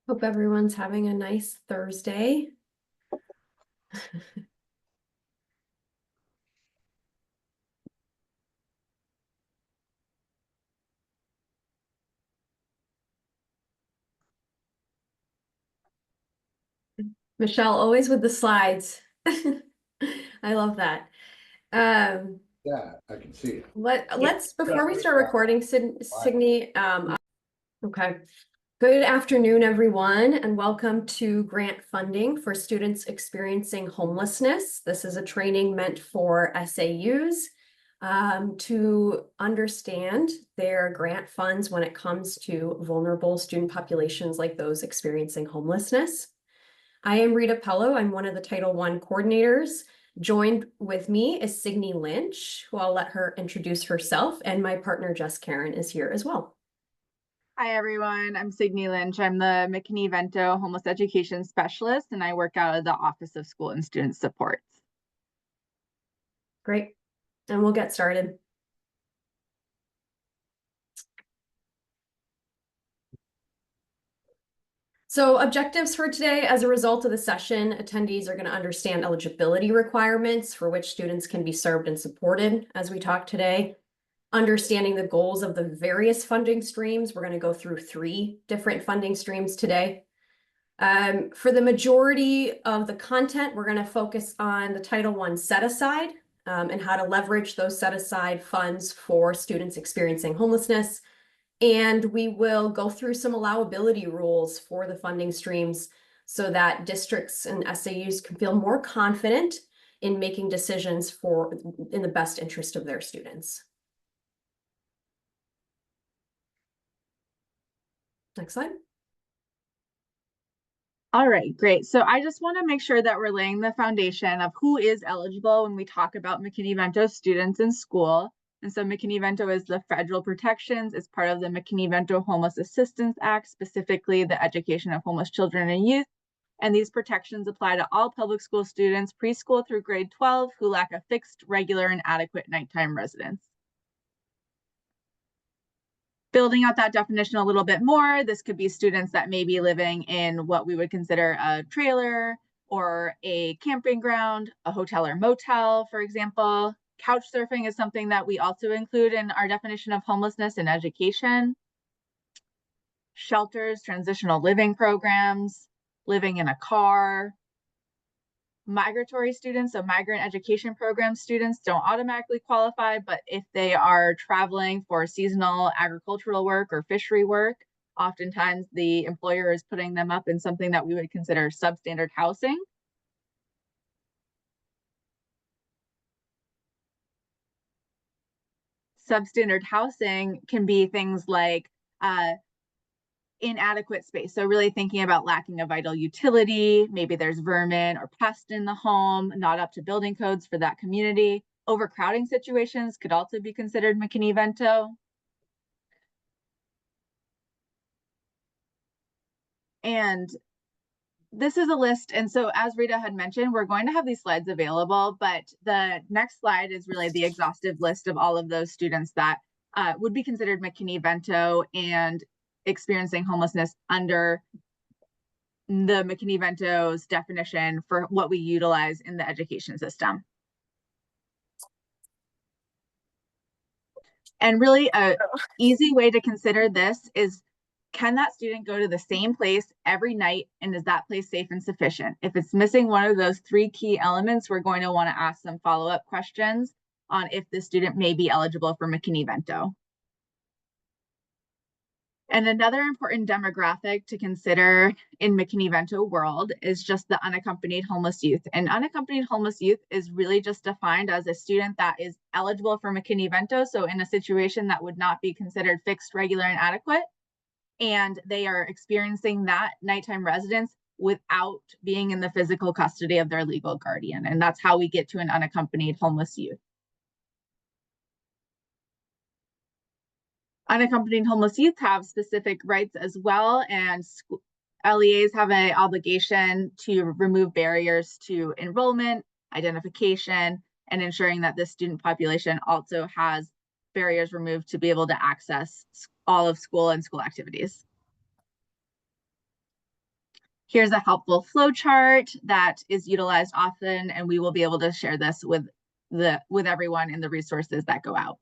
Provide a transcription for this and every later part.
Hope everyone's having a nice Thursday. Michelle, always with the slides. I love that. Yeah, I can see it. Let's before we start recording, Signe, okay. Good afternoon, everyone, and welcome to Grant Funding for Students Experiencing Homelessness. This is a training meant for SAUs to understand their grant funds when it comes to vulnerable student populations like those experiencing homelessness. I am Rita Pello. I'm one of the Title I coordinators. Joined with me is Signe Lynch, who I'll let her introduce herself, and my partner Jess Karen is here as well. Hi, everyone. I'm Signe Lynch. I'm the McKinney-Vento Homeless Education Specialist, and I work out of the Office of School and Student Supports. Great. And we'll get started. So objectives for today: as a result of the session, attendees are going to understand eligibility requirements for which students can be served and supported as we talk today. Understanding the goals of the various funding streams. We're going to go through 3 different funding streams today. For the majority of the content, we're going to focus on the Title I set-aside and how to leverage those set-aside funds for students experiencing homelessness. And we will go through some allowability rules for the funding streams so that districts and SAUs can feel more confident in making decisions in the best interest of their students. Next slide. All right, great. So I just want to make sure that we're laying the foundation of who is eligible when we talk about McKinney-Vento students in school. And so McKinney-Vento is the federal protections. It's part of the McKinney-Vento Homeless Assistance Act, specifically the education of homeless children and youth. And these protections apply to all public school students, preschool through grade 12, who lack a fixed, regular, and adequate nighttime residence. Building out that definition a little bit more, this could be students that may be living in what we would consider a trailer or a camping ground, a hotel or motel, for example. Couch surfing is something that we also include in our definition of homelessness and education. Shelters, transitional living programs, living in a car. Migratory students, so migrant education program students, don't automatically qualify, but if they are traveling for seasonal agricultural work or fishery work, oftentimes the employer is putting them up in something that we would consider substandard housing. Substandard housing can be things like inadequate space. So really thinking about lacking a vital utility, maybe there's vermin or pest in the home, not up to building codes for that community. Overcrowding situations could also be considered McKinney-Vento. And this is a list. And so as Rita had mentioned, we're going to have these slides available, but the next slide is really the exhaustive list of all of those students that would be considered McKinney-Vento and experiencing homelessness under the McKinney-Vento's definition for what we utilize in the education system. And really a easy way to consider this is, can that student go to the same place every night, and is that place safe and sufficient? If it's missing one of those 3 key elements, we're going to want to ask some follow-up questions on if the student may be eligible for McKinney-Vento. And another important demographic to consider in McKinney-Vento world is just the unaccompanied homeless youth. And unaccompanied homeless youth is really just defined as a student that is eligible for McKinney-Vento, so in a situation that would not be considered fixed, regular, and adequate, and they are experiencing that nighttime residence without being in the physical custody of their legal guardian. And that's how we get to an unaccompanied homeless youth. Unaccompanied homeless youth have specific rights as well, and LEAs have an obligation to remove barriers to enrollment, identification, and ensuring that this student population also has barriers removed to be able to access all of school and school activities. Here's a helpful flow chart that is utilized often, and we will be able to share this with everyone in the resources that go out.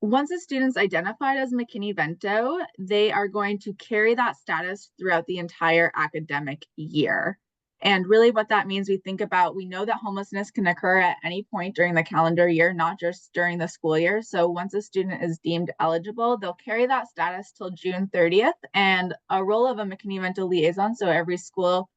Once a student's identified as McKinney-Vento, they are going to carry that status throughout the entire academic year. And really what that means, we know that homelessness can occur at any point during the calendar year, not just during the school year. So once a student is deemed eligible, they'll carry that status till June 30th. And a role of a McKinney-Vento liaison, so every school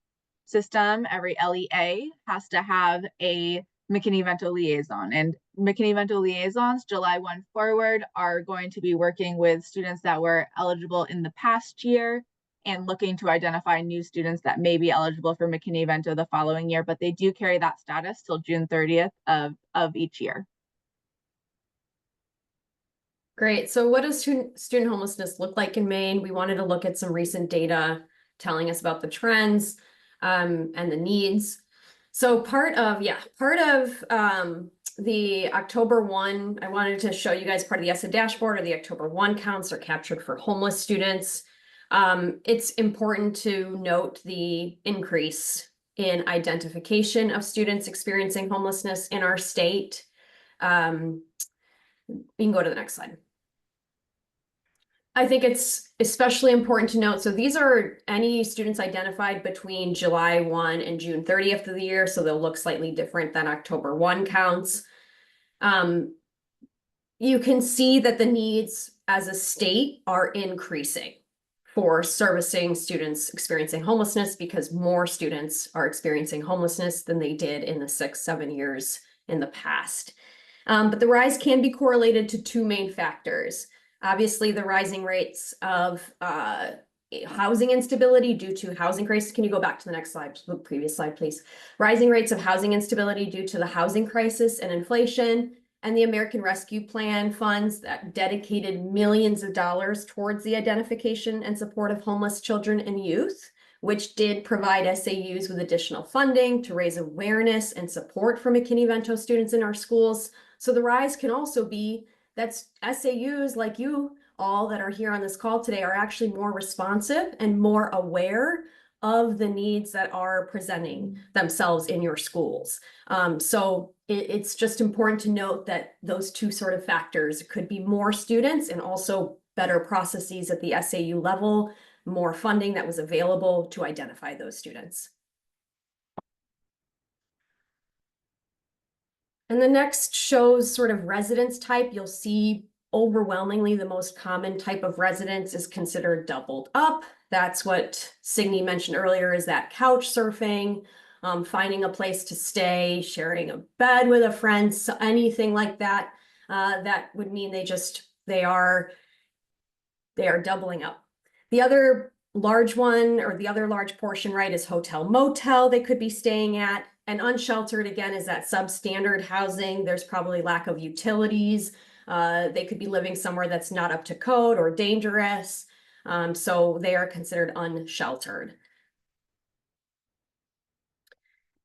system, every LEA has to have a McKinney-Vento liaison, and McKinney-Vento liaisons, July 1 forward, are going to be working with students that were eligible in the past year and looking to identify new students that may be eligible for McKinney-Vento the following year, but they do carry that status till June 30th of each year. Great. So what does student homelessness look like in Maine? We wanted to look at some recent data telling us about the trends and the needs. So part of the October 1, I wanted to show you guys part of the ESSA dashboard, or the October 1 counts are captured for homeless students. It's important to note the increase in identification of students experiencing homelessness in our state. You can go to the next slide. I think it's especially important to note, so these are any students identified between July 1 and June 30th of the year, so they'll look slightly different than October 1 counts. You can see that the needs as a state are increasing for servicing students experiencing homelessness, because more students are experiencing homelessness than they did in the 6-7 years in the past. But the rise can be correlated to two main factors. Obviously, the rising rates of housing instability due to housing crisis. Can you go back to the next slide, the previous slide, please? Rising rates of housing instability due to the housing crisis and inflation, and the American Rescue Plan funds that dedicated millions of dollars towards the identification and support of homeless children and youth, which did provide SAUs with additional funding to raise awareness and support for McKinney-Vento students in our schools. So the rise can also be that SAUs like you all that are here on this call today are actually more responsive and more aware of the needs that are presenting themselves in your schools. So it's just important to note that those two sort of factors could be more students and also better processes at the SAU level, more funding that was available to identify those students. And the next shows sort of residence type. You'll see overwhelmingly the most common type of residence is considered doubled up. That's what Signe mentioned earlier, is that couch surfing, finding a place to stay, sharing a bed with a friend, so anything like that. That would mean they are doubling up. The other large one, or the other large portion, right, is hotel motel they could be staying at. And unsheltered, again, is that substandard housing. There's probably lack of utilities. They could be living somewhere that's not up to code or dangerous. So they are considered unsheltered.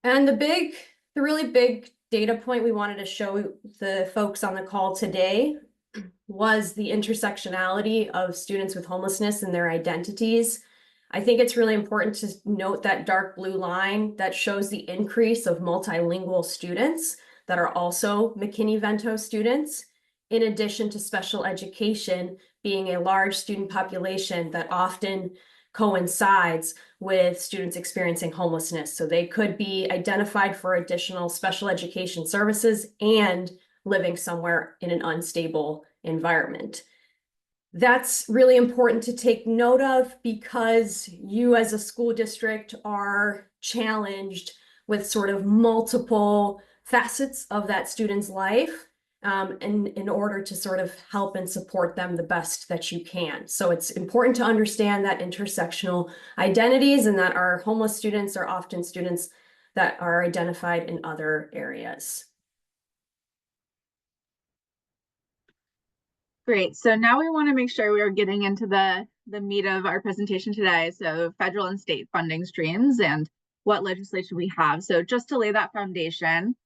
And the really big data point we wanted to show the folks on the call today was the intersectionality of students with homelessness and their identities. I think it's really important to note that dark blue line that shows the increase of multilingual students that are also McKinney-Vento students, in addition to special education being a large student population that often coincides with students experiencing homelessness. So they could be identified for additional special education services and living somewhere in an unstable environment. That's really important to take note of, because you as a school district are challenged with sort of multiple facets of that student's life, and in order to sort of help and support them the best that you can. So it's important to understand that intersectional identities, and that our homeless students are often students that are identified in other areas. Great. So now we want to make sure we are getting into the meat of our presentation today. So federal and state funding streams and what legislation we have. So just to lay that foundation,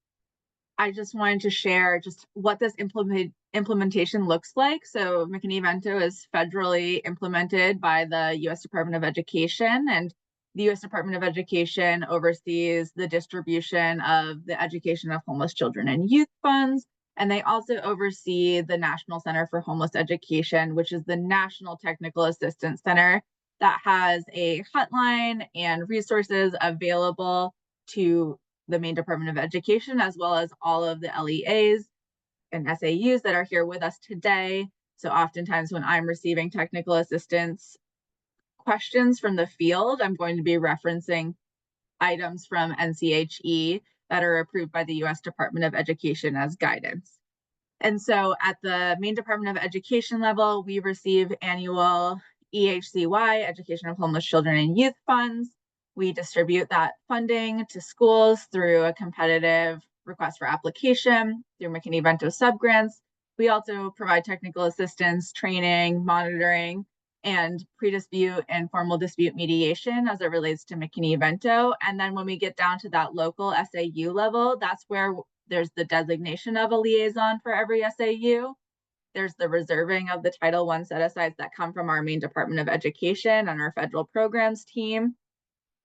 I just wanted to share just what this implementation looks like. So McKinney-Vento is federally implemented by the U.S. Department of Education, and the U.S. Department of Education oversees the distribution of the education of homeless children and youth funds. And they also oversee the National Center for Homeless Education, which is the National Technical Assistance Center that has a hotline and resources available to the Maine Department of Education, as well as all of the LEAs and SAUs that are here with us today. So oftentimes when I'm receiving technical assistance questions from the field, I'm going to be referencing items from NCHE that are approved by the U.S. Department of Education as guidance. And so at the Maine Department of Education level, we receive annual EHCY, Education of Homeless Children and Youth funds. We distribute that funding to schools through a competitive request for application through McKinney-Vento subgrants. We also provide technical assistance, training, monitoring, and pre-dispute and formal dispute mediation as it relates to McKinney-Vento. And then when we get down to that local SAU level, that's where there's the designation of a liaison for every SAU. There's the reserving of the Title I set-asides that come from our Maine Department of Education and our federal programs team.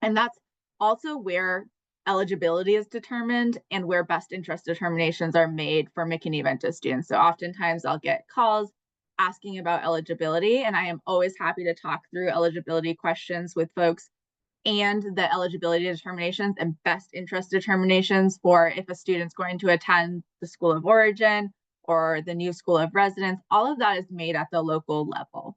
And that's also where eligibility is determined and where best interest determinations are made for McKinney-Vento students. So oftentimes I'll get calls asking about eligibility, and I am always happy to talk through eligibility questions with folks and the eligibility determinations and best interest determinations for if a student's going to attend the school of origin or the new school of residence. All of that is made at the local level.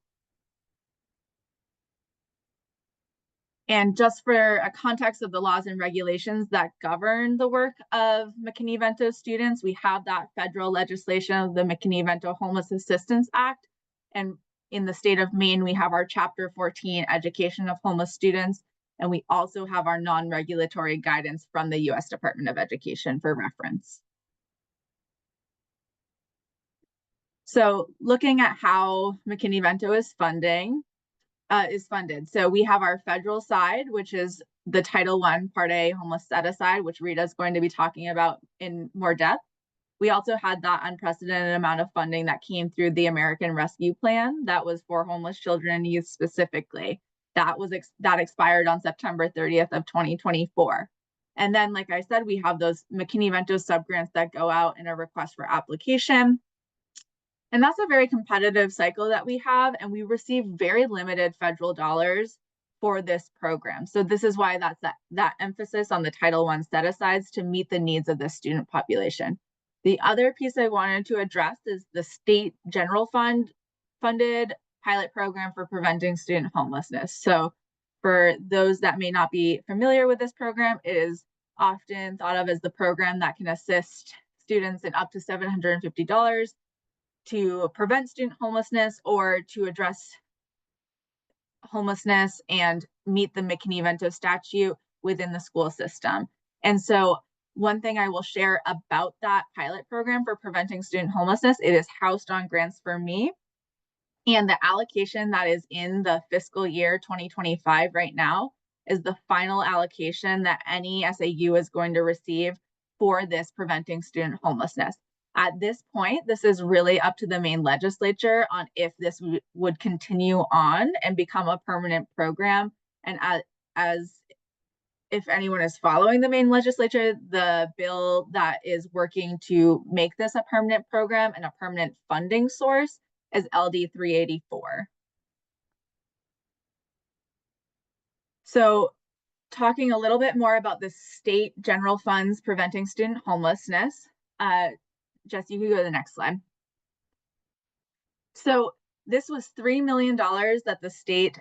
And just for a context of the laws and regulations that govern the work of McKinney-Vento students, we have that federal legislation of the McKinney-Vento Homeless Assistance Act. And in the state of Maine, we have our Chapter 14 Education of Homeless Students. And we also have our non-regulatory guidance from the U.S. Department of Education for reference. So looking at how McKinney-Vento is funded. So we have our federal side, which is the Title I Part A homeless set-aside, which Rita is going to be talking about in more depth. We also had that unprecedented amount of funding that came through the American Rescue Plan that was for homeless children and youth specifically. That expired on September 30th of 2024. And then, like I said, we have those McKinney-Vento subgrants that go out in a request for application. And that's a very competitive cycle that we have, and we receive very limited federal dollars for this program. So this is why that's that emphasis on the Title I set-asides to meet the needs of the student population. The other piece I wanted to address is the state general fund funded pilot program for preventing student homelessness. So for those that may not be familiar with this program, it is often thought of as the program that can assist students in up to $750 to prevent student homelessness or to address homelessness and meet the McKinney-Vento statute within the school system. And so one thing I will share about that pilot program for preventing student homelessness, it is housed on Grants for Me. And the allocation that is in the fiscal year 2025 right now is the final allocation that any SAU is going to receive for this preventing student homelessness. At this point, this is really up to the Maine legislature on if this would continue on and become a permanent program. And as if anyone is following the Maine legislature, the bill that is working to make this a permanent program and a permanent funding source is LD 384. So talking a little bit more about the state general funds preventing student homelessness, Jess, you can go to the next slide. So this was $3 million that the state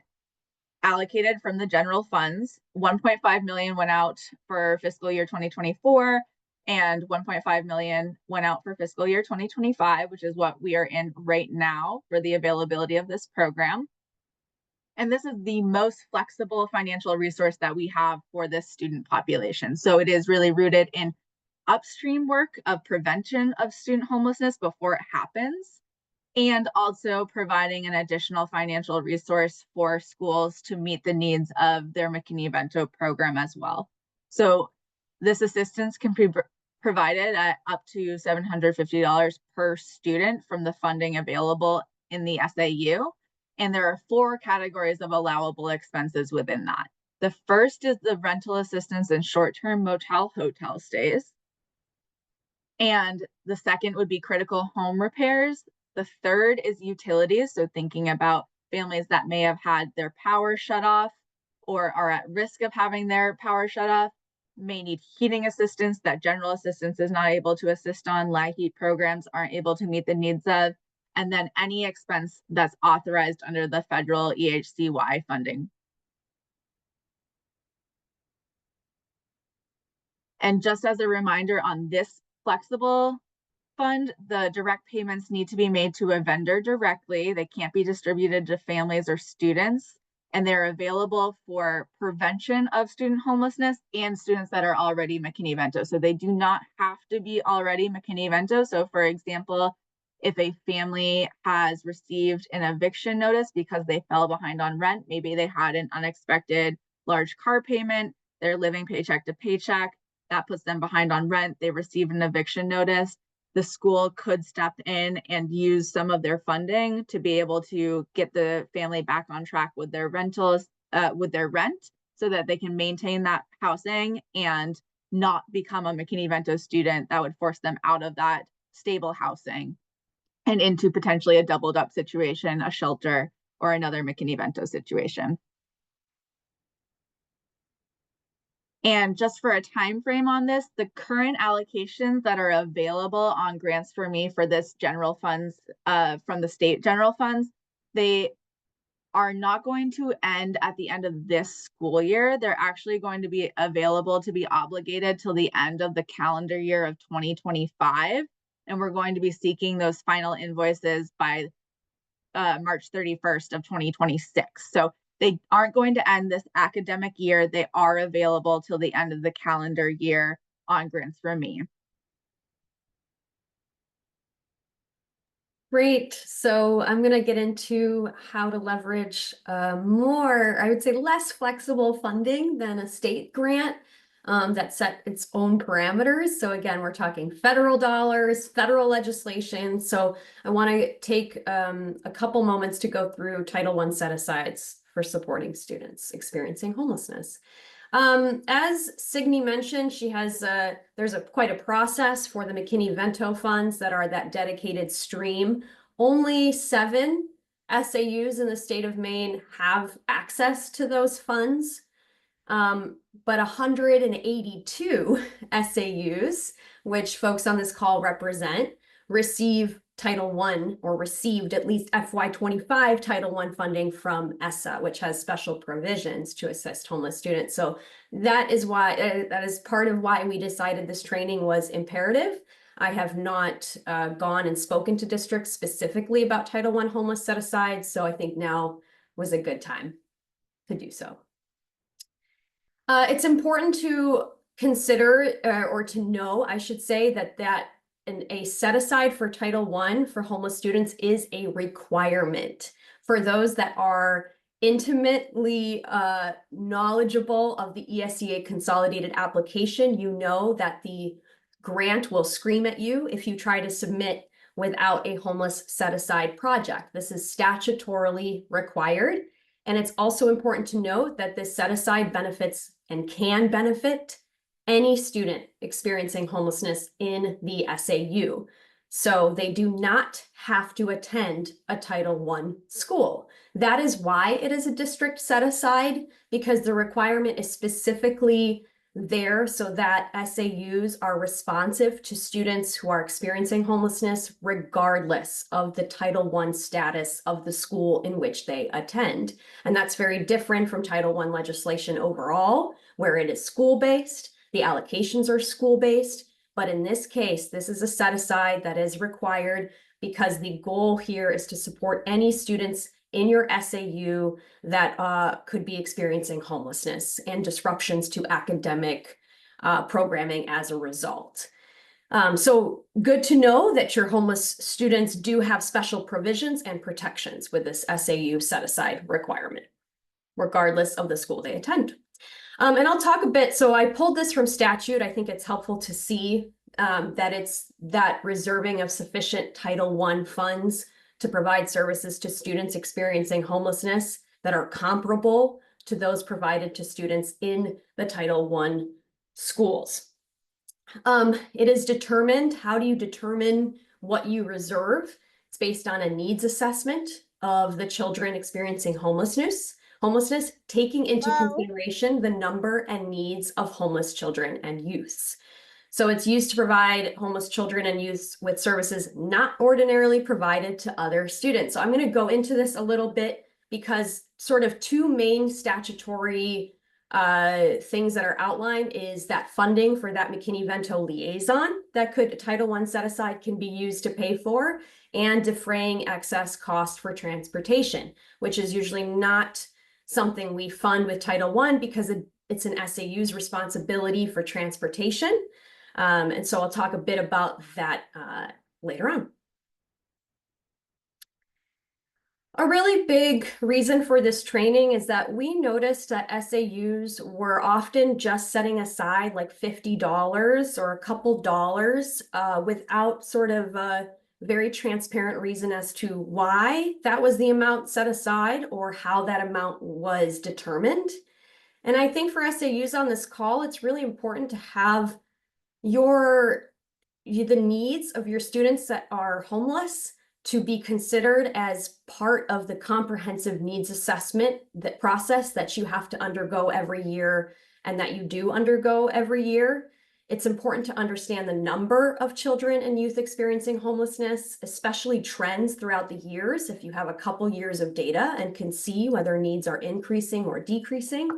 allocated from the general funds. 1.5 million went out for fiscal year 2024 and 1.5 million went out for fiscal year 2025, which is what we are in right now for the availability of this program. And this is the most flexible financial resource that we have for this student population. So it is really rooted in upstream work of prevention of student homelessness before it happens, and also providing an additional financial resource for schools to meet the needs of their McKinney-Vento program as well. So this assistance can provided at up to $750 per student from the funding available in the SAU. And there are 4 categories of allowable expenses within that. The first is the rental assistance and short-term motel hotel stays. And the second would be critical home repairs. The third is utilities. So thinking about families that may have had their power shut off or are at risk of having their power shut off, may need heating assistance that general assistance is not able to assist on, LIHEAP programs aren't able to meet the needs of, and then any expense that's authorized under the federal EHCY funding. And just as a reminder on this flexible fund, the direct payments need to be made to a vendor directly. They can't be distributed to families or students, and they're available for prevention of student homelessness and students that are already McKinney-Vento. So they do not have to be already McKinney-Vento. So for example, if a family has received an eviction notice because they fell behind on rent, maybe they had an unexpected large car payment, they're living paycheck to paycheck, that puts them behind on rent, they received an eviction notice, the school could step in and use some of their funding to be able to get the family back on track with their rentals, with their rent, so that they can maintain that housing and not become a McKinney-Vento student that would force them out of that stable housing and into potentially a doubled up situation, a shelter, or another McKinney-Vento situation. And just for a time frame on this, the current allocations that are available on Grants for Me for this general funds from the state general funds, they are not going to end at the end of this school year. They're actually going to be available to be obligated till the end of the calendar year of 2025. And we're going to be seeking those final invoices by March 31st of 2026. So they aren't going to end this academic year. They are available till the end of the calendar year on Grants for Me. Great. So I'm going to get into how to leverage more, I would say less flexible funding than a state grant that set its own parameters. So again, we're talking federal dollars, federal legislation. So I want to take a couple moments to go through Title I set-asides for supporting students experiencing homelessness. As Signe mentioned, she has there's quite a process for the McKinney-Vento funds that are that dedicated stream. Only 7 SAUs in the state of Maine have access to those funds, but 182 SAUs, which folks on this call represent, receive Title I or received at least FY25 Title I funding from EHCY, which has special provisions to assist homeless students. So that is why that is part of why we decided this training was imperative. I have not gone and spoken to districts specifically about Title I homeless set-aside, so I think now was a good time to do so. It's important to consider or to know, I should say, that a set-aside for Title I for homeless students is a requirement. For those that are intimately knowledgeable of the EHCY consolidated application, you know that the grant will scream at you if you try to submit without a homeless set-aside project. This is statutorily required. And it's also important to note that this set-aside benefits and can benefit any student experiencing homelessness in the SAU. So they do not have to attend a Title I school. That is why it is a district set aside, because the requirement is specifically there so that SAUs are responsive to students who are experiencing homelessness regardless of the Title I status of the school in which they attend. And that's very different from Title I legislation overall, where it is school-based. The allocations are school-based, but in this case, this is a set-aside that is required because the goal here is to support any students in your SAU that could be experiencing homelessness and disruptions to academic programming as a result. So good to know that your homeless students do have special provisions and protections with this SAU set-aside requirement, regardless of the school they attend. And I'll talk a bit, so I pulled this from statute. I think it's helpful to see that it's that reserving of sufficient Title I funds to provide services to students experiencing homelessness that are comparable to those provided to students in the Title I schools. It is determined, how do you determine what you reserve? It's based on a needs assessment of the children experiencing homelessness, taking into consideration the number and needs of homeless children and youths. So it's used to provide homeless children and youths with services not ordinarily provided to other students. So I'm going to go into this a little bit because sort of two main statutory things that are outlined is that funding for that McKinney-Vento liaison that could Title I set aside can be used to pay for, and defraying excess cost for transportation, which is usually not something we fund with Title I because it's an SAU's responsibility for transportation. And so I'll talk a bit about that later on. A really big reason for this training is that we noticed that SAUs were often just setting aside like $50 or a couple dollars without sort of a very transparent reason as to why that was the amount set aside or how that amount was determined. And I think for SAUs on this call, it's really important to have the needs of your students that are homeless to be considered as part of the comprehensive needs assessment process that you have to undergo every year and that you do undergo every year. It's important to understand the number of children and youth experiencing homelessness, especially trends throughout the years, if you have a couple years of data and can see whether needs are increasing or decreasing.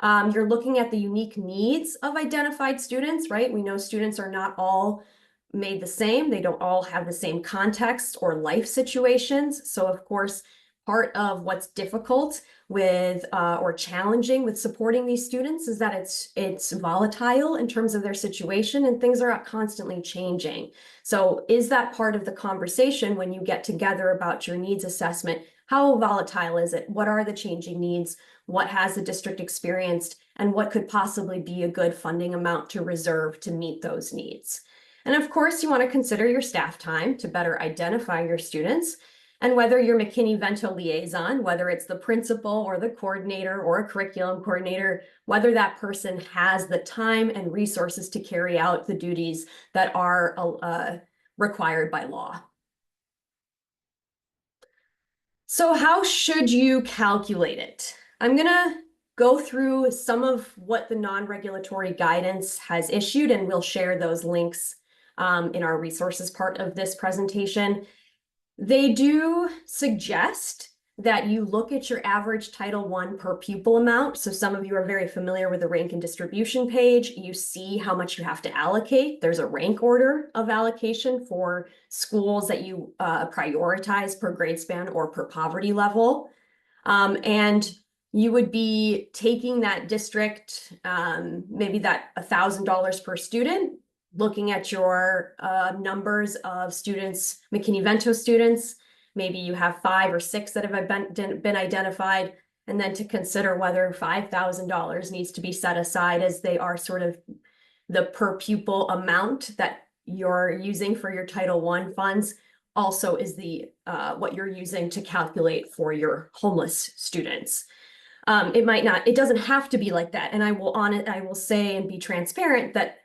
You're looking at the unique needs of identified students, right? We know students are not all made the same. They don't all have the same context or life situations. So of course, part of what's difficult with or challenging with supporting these students is that it's volatile in terms of their situation and things are constantly changing. So is that part of the conversation when you get together about your needs assessment? How volatile is it? What are the changing needs? What has the district experienced? And what could possibly be a good funding amount to reserve to meet those needs? And of course, you want to consider your staff time to better identify your students and whether your McKinney-Vento liaison, whether it's the principal or the coordinator or a curriculum coordinator, whether that person has the time and resources to carry out the duties that are required by law. So how should you calculate it? I'm going to go through some of what the non-regulatory guidance has issued, and we'll share those links in our resources part of this presentation. They do suggest that you look at your average Title I per pupil amount. So some of you are very familiar with the rank and distribution page. You see how much you have to allocate. There's a rank order of allocation for schools that you prioritize per grade span or per poverty level. And you would be taking that district, maybe that $1,000 per student, looking at your numbers of students, McKinney-Vento students, maybe you have 5 or 6 that have been identified, and then to consider whether $5,000 needs to be set aside as they are sort of the per pupil amount that you're using for your Title I funds also is the what you're using to calculate for your homeless students. It doesn't have to be like that. And I will say and be transparent that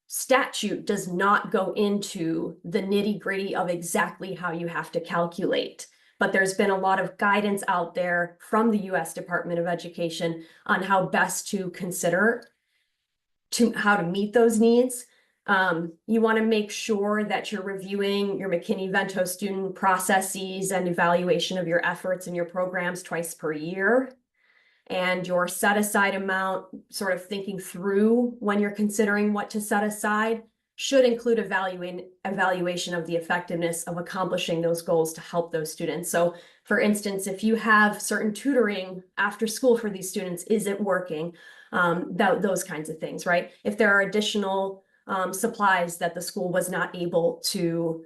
statute does not go into the nitty-gritty of exactly how you have to calculate. But there's been a lot of guidance out there from the U.S. Department of Education on how best to consider how to meet those needs. You want to make sure that you're reviewing your McKinney-Vento student processes and evaluation of your efforts and your programs twice per year. And your set aside amount, sort of thinking through when you're considering what to set aside, should include evaluation of the effectiveness of accomplishing those goals to help those students. So for instance, if you have certain tutoring after school for these students, is it working? Those kinds of things, right? If there are additional supplies that the school was not able to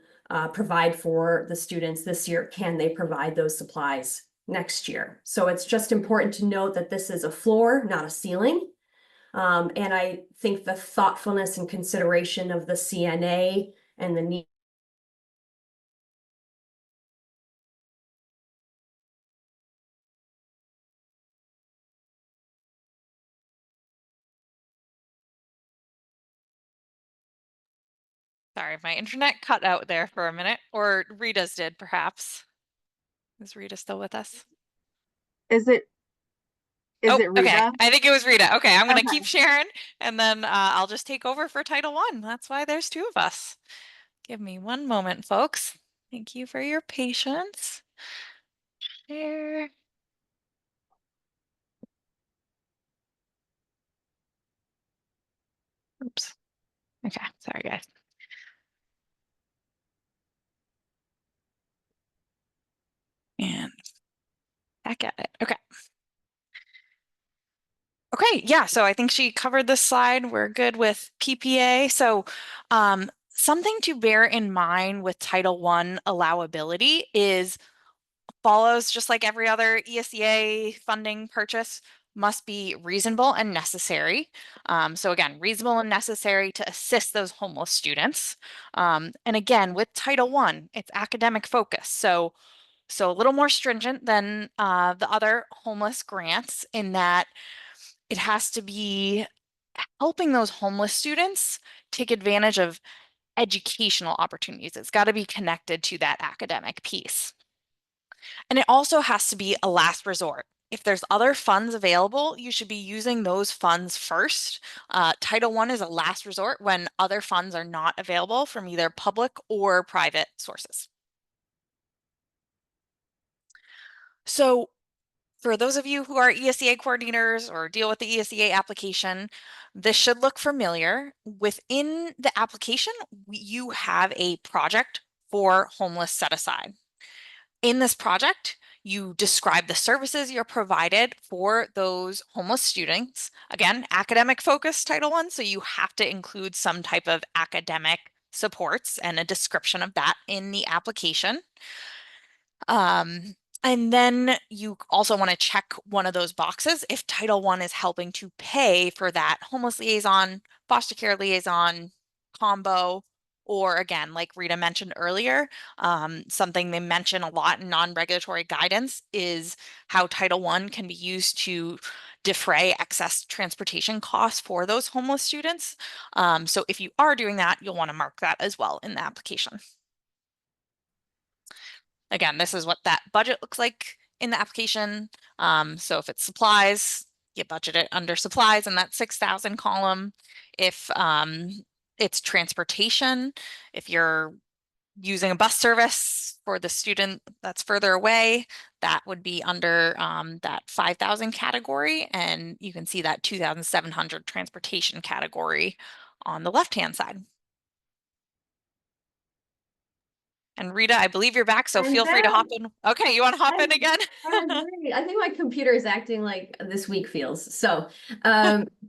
provide for the students this year, can they provide those supplies next year? So it's just important to note that this is a floor, not a ceiling. And I think the thoughtfulness and consideration of the CNA and the need. Sorry, my internet cut out there for a minute, or Rita's did perhaps. Is Rita still with us? Is it Okay. Rita? I think it was Rita. Okay, I'm gonna Okay. keep sharing, and then I'll just take over for Title I. That's why there's two of us. Give me one moment, folks. Thank you for your patience. Share. Oops. Okay, sorry guys. And back at it. Okay. Okay, yeah, so I think she covered this slide. We're good with PPA. So something to bear in mind with Title I allowability is follows just like every other EHCY funding purchase must be reasonable and necessary. So again, reasonable and necessary to assist those homeless students. And again, with Title I, it's academic focus. So a little more stringent than the other homeless grants in that it has to be helping those homeless students take advantage of educational opportunities. It's got to be connected to that academic piece. And it also has to be a last resort. If there's other funds available, you should be using those funds first. Title I is a last resort when other funds are not available from either public or private sources. So for those of you who are EHCY coordinators or deal with the EHCY application, this should look familiar. Within the application, you have a project for homeless set aside. In this project, you describe the services you're provided for those homeless students. Again, academic focus Title I, so you have to include some type of academic supports and a description of that in the application. And then you also want to check one of those boxes if Title I is helping to pay for that homeless liaison, foster care liaison combo, or again, like Rita mentioned earlier, something they mention a lot in non-regulatory guidance is how Title I can be used to defray excess transportation costs for those homeless students. So if you are doing that, you'll want to mark that as well in the application. Again, this is what that budget looks like in the application. So if it's supplies, you budget it under supplies in that 6,000 column. If it's transportation, if you're using a bus service for the student that's further away, that would be under that 5,000 category. And you can see that 2,700 transportation category on the left-hand side. And Rita, I believe you're back, so feel free to hop in. Okay, you want to hop in again? I think my computer is acting like this week feels. So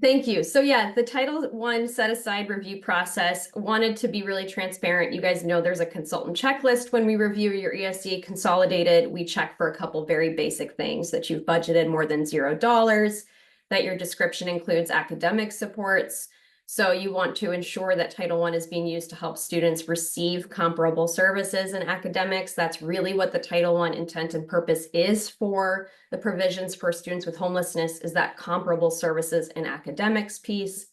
thank you. So yeah, the Title I set aside review process wanted to be really transparent. You guys know there's a consultant checklist when we review your ESC consolidated. We check for a couple very basic things: that you've budgeted more than $0, that your description includes academic supports. So you want to ensure that Title I is being used to help students receive comparable services in academics. That's really what the Title I intent and purpose is for the provisions for students with homelessness, is that comparable services in academics piece.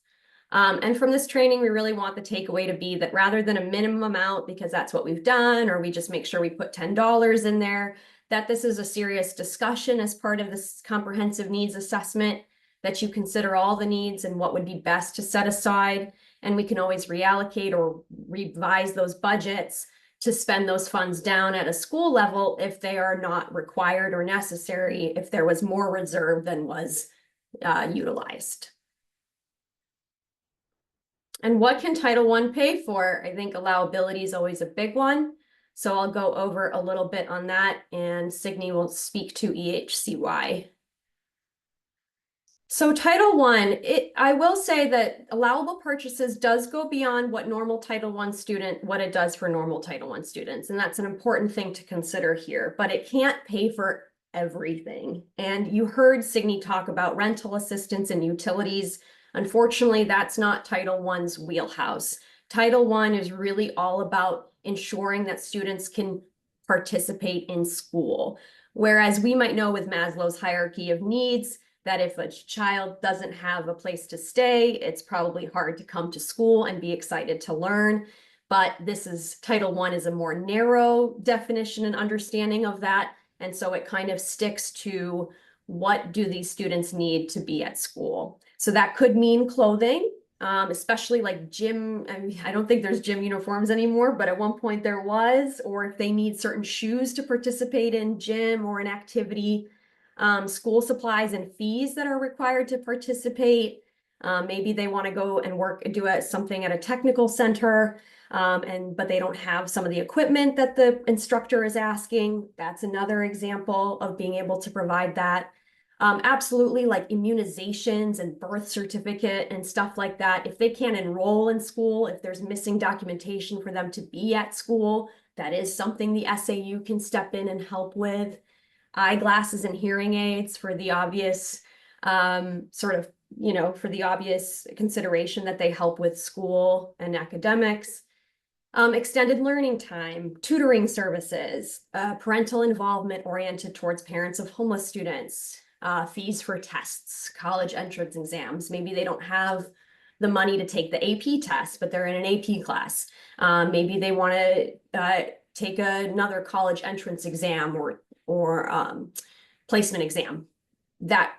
And from this training, we really want the takeaway to be that rather than a minimum amount, because that's what we've done, or we just make sure we put $10 in there, that this is a serious discussion as part of this comprehensive needs assessment, that you consider all the needs and what would be best to set aside. And we can always reallocate or revise those budgets to spend those funds down at a school level if they are not required or necessary, if there was more reserve than was utilized. And what can Title I pay for? I think allowability is always a big one. So I'll go over a little bit on that, and Signe will speak to EHCY. So Title I will say that allowable purchases does go beyond what normal Title I student, what it does for normal Title I students. And that's an important thing to consider here, but it can't pay for everything. And you heard Signe talk about rental assistance and utilities. Unfortunately, that's not Title I's wheelhouse. Title I is really all about ensuring that students can participate in school. Whereas we might know with Maslow's hierarchy of needs that if a child doesn't have a place to stay, it's probably hard to come to school and be excited to learn. But this is Title I is a more narrow definition and understanding of that. And so it kind of sticks to what do these students need to be at school. So that could mean clothing, especially like gym. I mean, I don't think there's gym uniforms anymore, but at one point there was, or if they need certain shoes to participate in gym or an activity, school supplies and fees that are required to participate. Maybe they want to go and do something at a technical center, but they don't have some of the equipment that the instructor is asking. That's another example of being able to provide that. Absolutely, like immunizations and birth certificate and stuff like that. If they can't enroll in school, if there's missing documentation for them to be at school, that is something the SAU can step in and help with. Eyeglasses and hearing aids for the obvious for the obvious consideration that they help with school and academics. Extended learning time, tutoring services, parental involvement oriented towards parents of homeless students, fees for tests, college entrance exams. Maybe they don't have the money to take the AP test, but they're in an AP class. Maybe they want to take another college entrance exam or placement exam that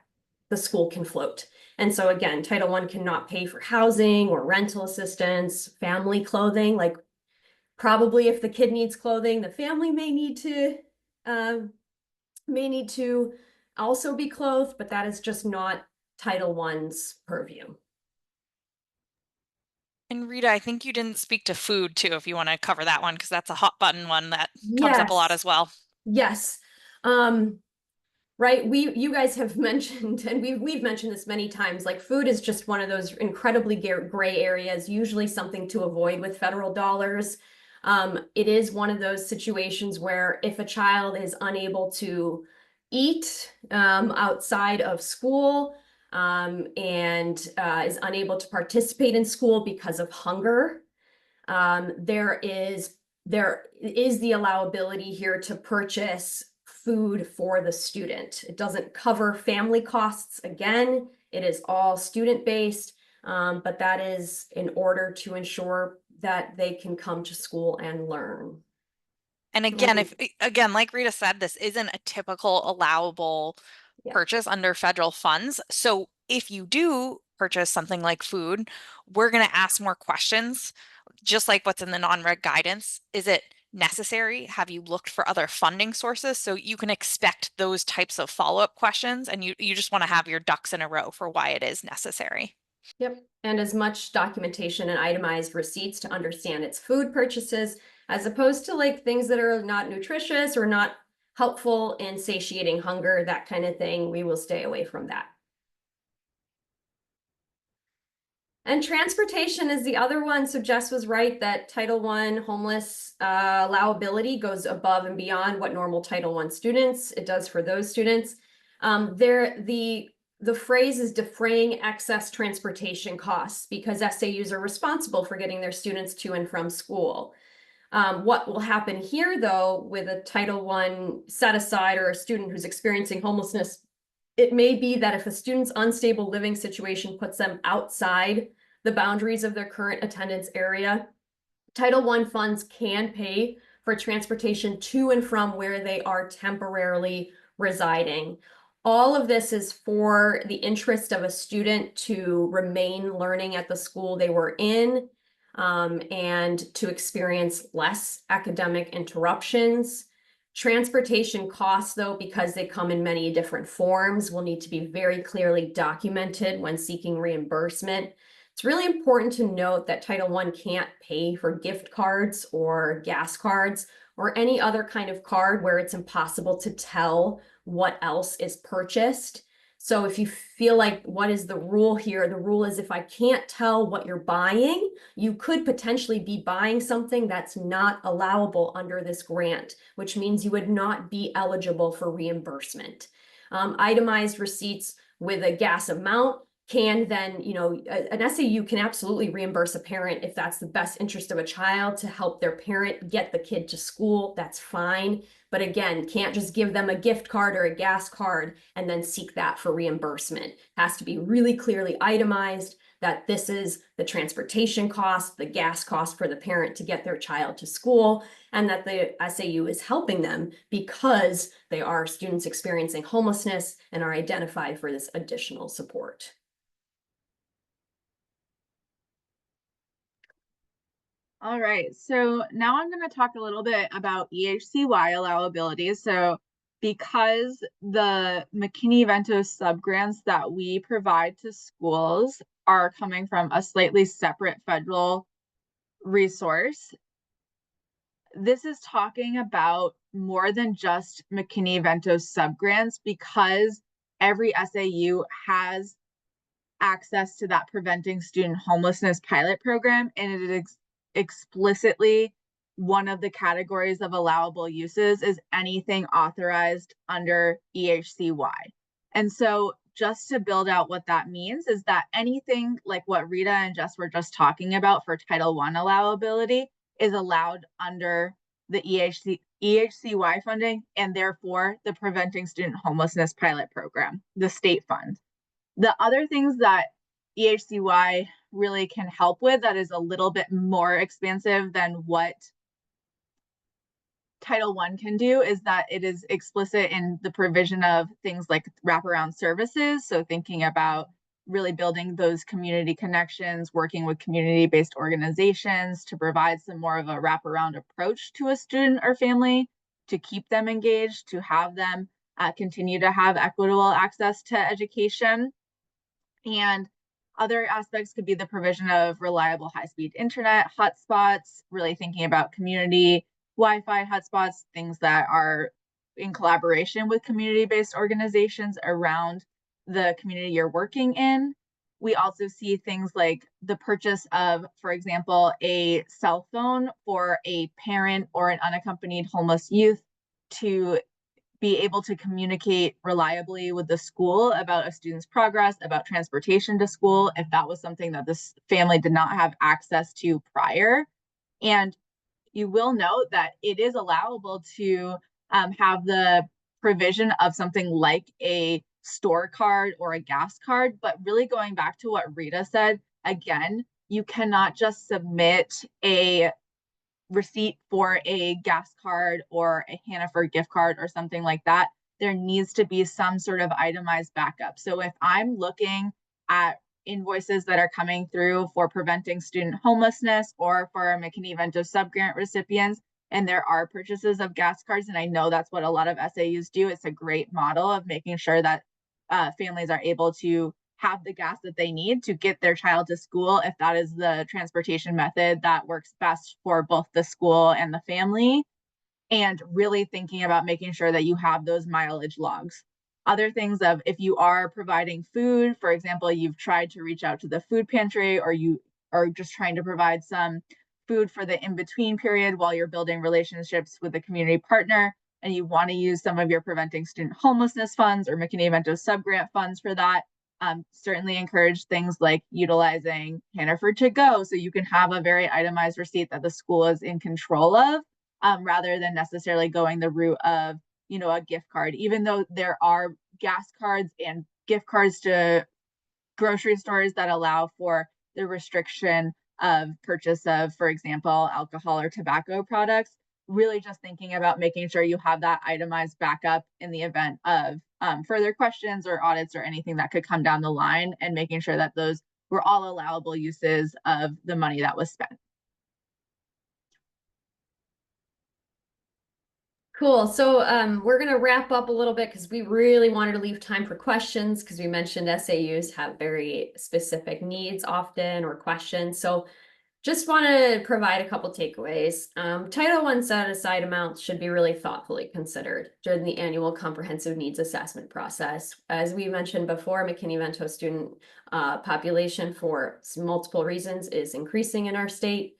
the school can float. And so again, Title I cannot pay for housing or rental assistance, family clothing. Like probably if the kid needs clothing, the family may need to also be clothed, but that is just not Title I's purview. And Rita, I think you didn't speak to food too, if you want to cover that one, because that's a hot button one that comes up a lot as well. Yes. Right. You guys have mentioned, and we've mentioned this many times, like food is just one of those incredibly gray areas, usually something to avoid with federal dollars. It is one of those situations where if a child is unable to eat outside of school and is unable to participate in school because of hunger, there is the allowability here to purchase food for the student. It doesn't cover family costs. Again, it is all student-based, but that is in order to ensure that they can come to school and learn. And again, like Rita said, this isn't a typical allowable purchase under federal funds. So if you do purchase something like food, we're going to ask more questions, just like what's in the non-reg guidance. Is it necessary? Have you looked for other funding sources? So you can expect those types of follow-up questions, and you just want to have your ducks in a row for why it is necessary. Yep. And as much documentation and itemized receipts to understand its food purchases, as opposed to like things that are not nutritious or not helpful in satiating hunger, that kind of thing. We will stay away from that. And transportation is the other one. So Jess was right that Title I homeless allowability goes above and beyond what normal Title I students, it does for those students. The phrase is defraying excess transportation costs because SAUs are responsible for getting their students to and from school. What will happen here, though, with a Title I set aside or a student who's experiencing homelessness, it may be that if a student's unstable living situation puts them outside the boundaries of their current attendance area, Title I funds can pay for transportation to and from where they are temporarily residing. All of this is for the interest of a student to remain learning at the school they were in, and to experience less academic interruptions. Transportation costs, though, because they come in many different forms, will need to be very clearly documented when seeking reimbursement. It's really important to note that Title I can't pay for gift cards or gas cards or any other kind of card where it's impossible to tell what else is purchased. So if you feel like, what is the rule here? The rule is if I can't tell what you're buying, you could potentially be buying something that's not allowable under this grant, which means you would not be eligible for reimbursement. Itemized receipts with a gas amount can then, an SAU can absolutely reimburse a parent if that's the best interest of a child to help their parent get the kid to school. That's fine. But again, can't just give them a gift card or a gas card and then seek that for reimbursement. It has to be really clearly itemized that this is the transportation cost, the gas cost for the parent to get their child to school, and that the SAU is helping them because they are students experiencing homelessness and are identified for this additional support. All right, so now I'm going to talk a little bit about EHCY allowability. So because the McKinney-Vento subgrants that we provide to schools are coming from a slightly separate federal resource, this is talking about more than just McKinney-Vento subgrants, because every SAU has access to that Preventing Student Homelessness pilot program, and it is explicitly one of the categories of allowable uses is anything authorized under EHCY. And so just to build out what that means is that anything like what Rita and Jess were just talking about for Title I allowability is allowed under the EHCY funding, and therefore the Preventing Student Homelessness pilot program, the state fund. The other things that EHCY really can help with that is a little bit more expansive than what Title I can do is that it is explicit in the provision of things like wraparound services. So thinking about really building those community connections, working with community-based organizations to provide some more of a wraparound approach to a student or family, to keep them engaged, to have them continue to have equitable access to education. And other aspects could be the provision of reliable high-speed internet hotspots, really thinking about community Wi-Fi hotspots, things that are in collaboration with community-based organizations around the community you're working in. We also see things like the purchase of, for example, a cell phone for a parent or an unaccompanied homeless youth to be able to communicate reliably with the school about a student's progress, about transportation to school, if that was something that this family did not have access to prior. And you will note that it is allowable to have the provision of something like a store card or a gas card, but really going back to what Rita said, again, you cannot just submit a receipt for a gas card or a Hannaford gift card or something like that. There needs to be some sort of itemized backup. So if I'm looking at invoices that are coming through for preventing student homelessness or for McKinney-Vento subgrant recipients, and there are purchases of gas cards, and I know that's what a lot of SAUs do, it's a great model of making sure that families are able to have the gas that they need to get their child to school, if that is the transportation method that works best for both the school and the family, and really thinking about making sure that you have those mileage logs. Other things of if you are providing food, for example, you've tried to reach out to the food pantry, or you are just trying to provide some food for the in-between period while you're building relationships with a community partner, and you want to use some of your Preventing Student Homelessness funds or McKinney-Vento subgrant funds for that, certainly encourage things like utilizing Hannaford to go, so you can have a very itemized receipt that the school is in control of, rather than necessarily going the route of, a gift card, even though there are gas cards and gift cards to grocery stores that allow for the restriction of purchase of, for example, alcohol or tobacco products. Really just thinking about making sure you have that itemized backup in the event of further questions or audits or anything that could come down the line, and making sure that those were all allowable uses of the money that was spent. Cool. So we're going to wrap up a little bit because we really wanted to leave time for questions, because we mentioned SAUs have very specific needs often, or questions. So just want to provide a couple takeaways. Title I set-aside amounts should be really thoughtfully considered during the annual comprehensive needs assessment process. As we mentioned before, McKinney-Vento student population for multiple reasons is increasing in our state,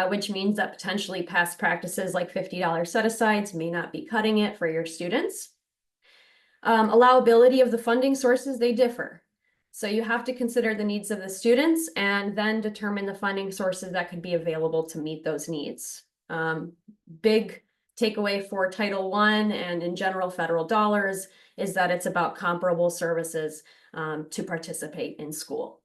which means that potentially past practices like $50 set-asides may not be cutting it for your students. Allowability of the funding sources, they differ. So you have to consider the needs of the students and then determine the funding sources that could be available to meet those needs. Big takeaway for Title I and in general federal dollars is that it's about comparable services to participate in school.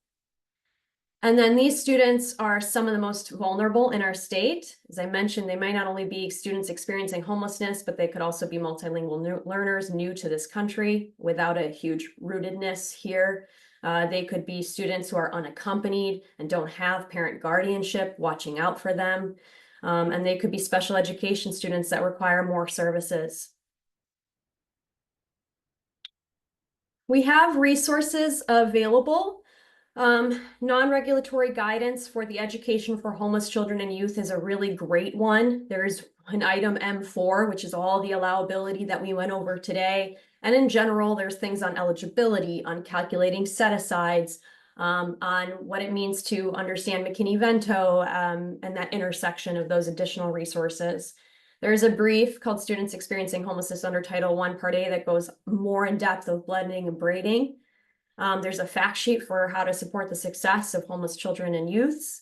And then these students are some of the most vulnerable in our state. As I mentioned, they might not only be students experiencing homelessness, but they could also be multilingual learners new to this country without a huge rootedness here. They could be students who are unaccompanied and don't have parent guardianship watching out for them. And they could be special education students that require more services. We have resources available. Non-regulatory guidance for the education for homeless children and youth is a really great one. There's an item M4, which is all the allowability that we went over today. And in general, there's things on eligibility, on calculating set-asides, on what it means to understand McKinney-Vento, and that intersection of those additional resources. There's a brief called Students Experiencing Homelessness under Title I Part A that goes more in depth of blending and braiding. There's a fact sheet for how to support the success of homeless children and youths.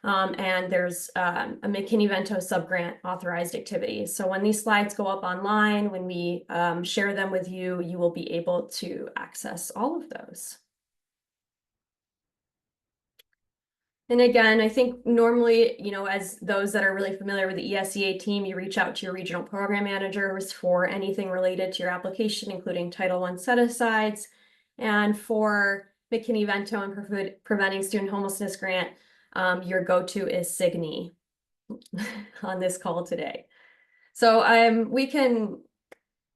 And there's a McKinney-Vento subgrant authorized activities. So when these slides go up online, when we share them with you, you will be able to access all of those. And again, I think normally, you know, as those that are really familiar with the EHCY team, you reach out to your regional program managers for anything related to your application, including Title I set-asides. And for McKinney-Vento and Preventing Student Homelessness Grant, your go-to is Signe on this call today. So we can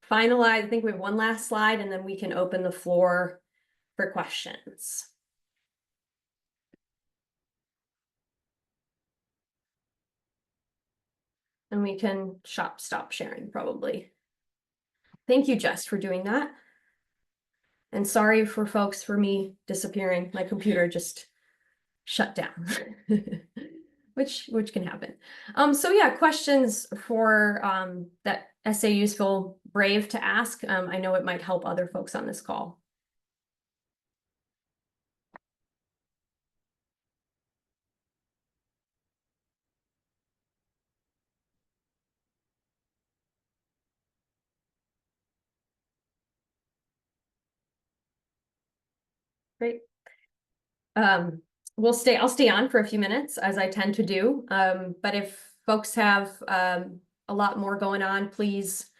finalize, I think we have one last slide, and then we can open the floor for questions. And we can stop sharing probably. Thank you, Jess, for doing that. And sorry for folks for me disappearing. My computer just shut down, which can happen. So yeah, questions for that SAUs feel brave to ask. I know it might help other folks on this call. Great. I'll stay on for a few minutes as I tend to do. But if folks have a lot more going on, please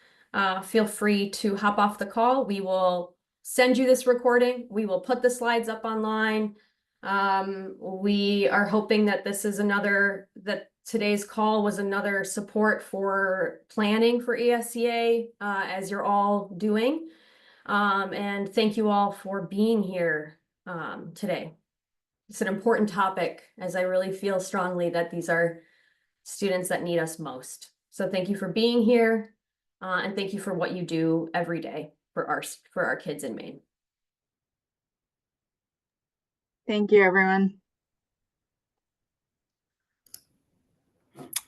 feel free to hop off the call. We will send you this recording. We will put the slides up online. We are hoping that that today's call was another support for planning for EHCY as you're all doing. And thank you all for being here today. It's an important topic, as I really feel strongly that these are students that need us most. So thank you for being here, and thank you for what you do every day for our kids in Maine. Thank you, everyone.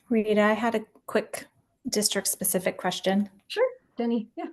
Rita, I had a quick district-specific question. Sure, Denny. Yeah.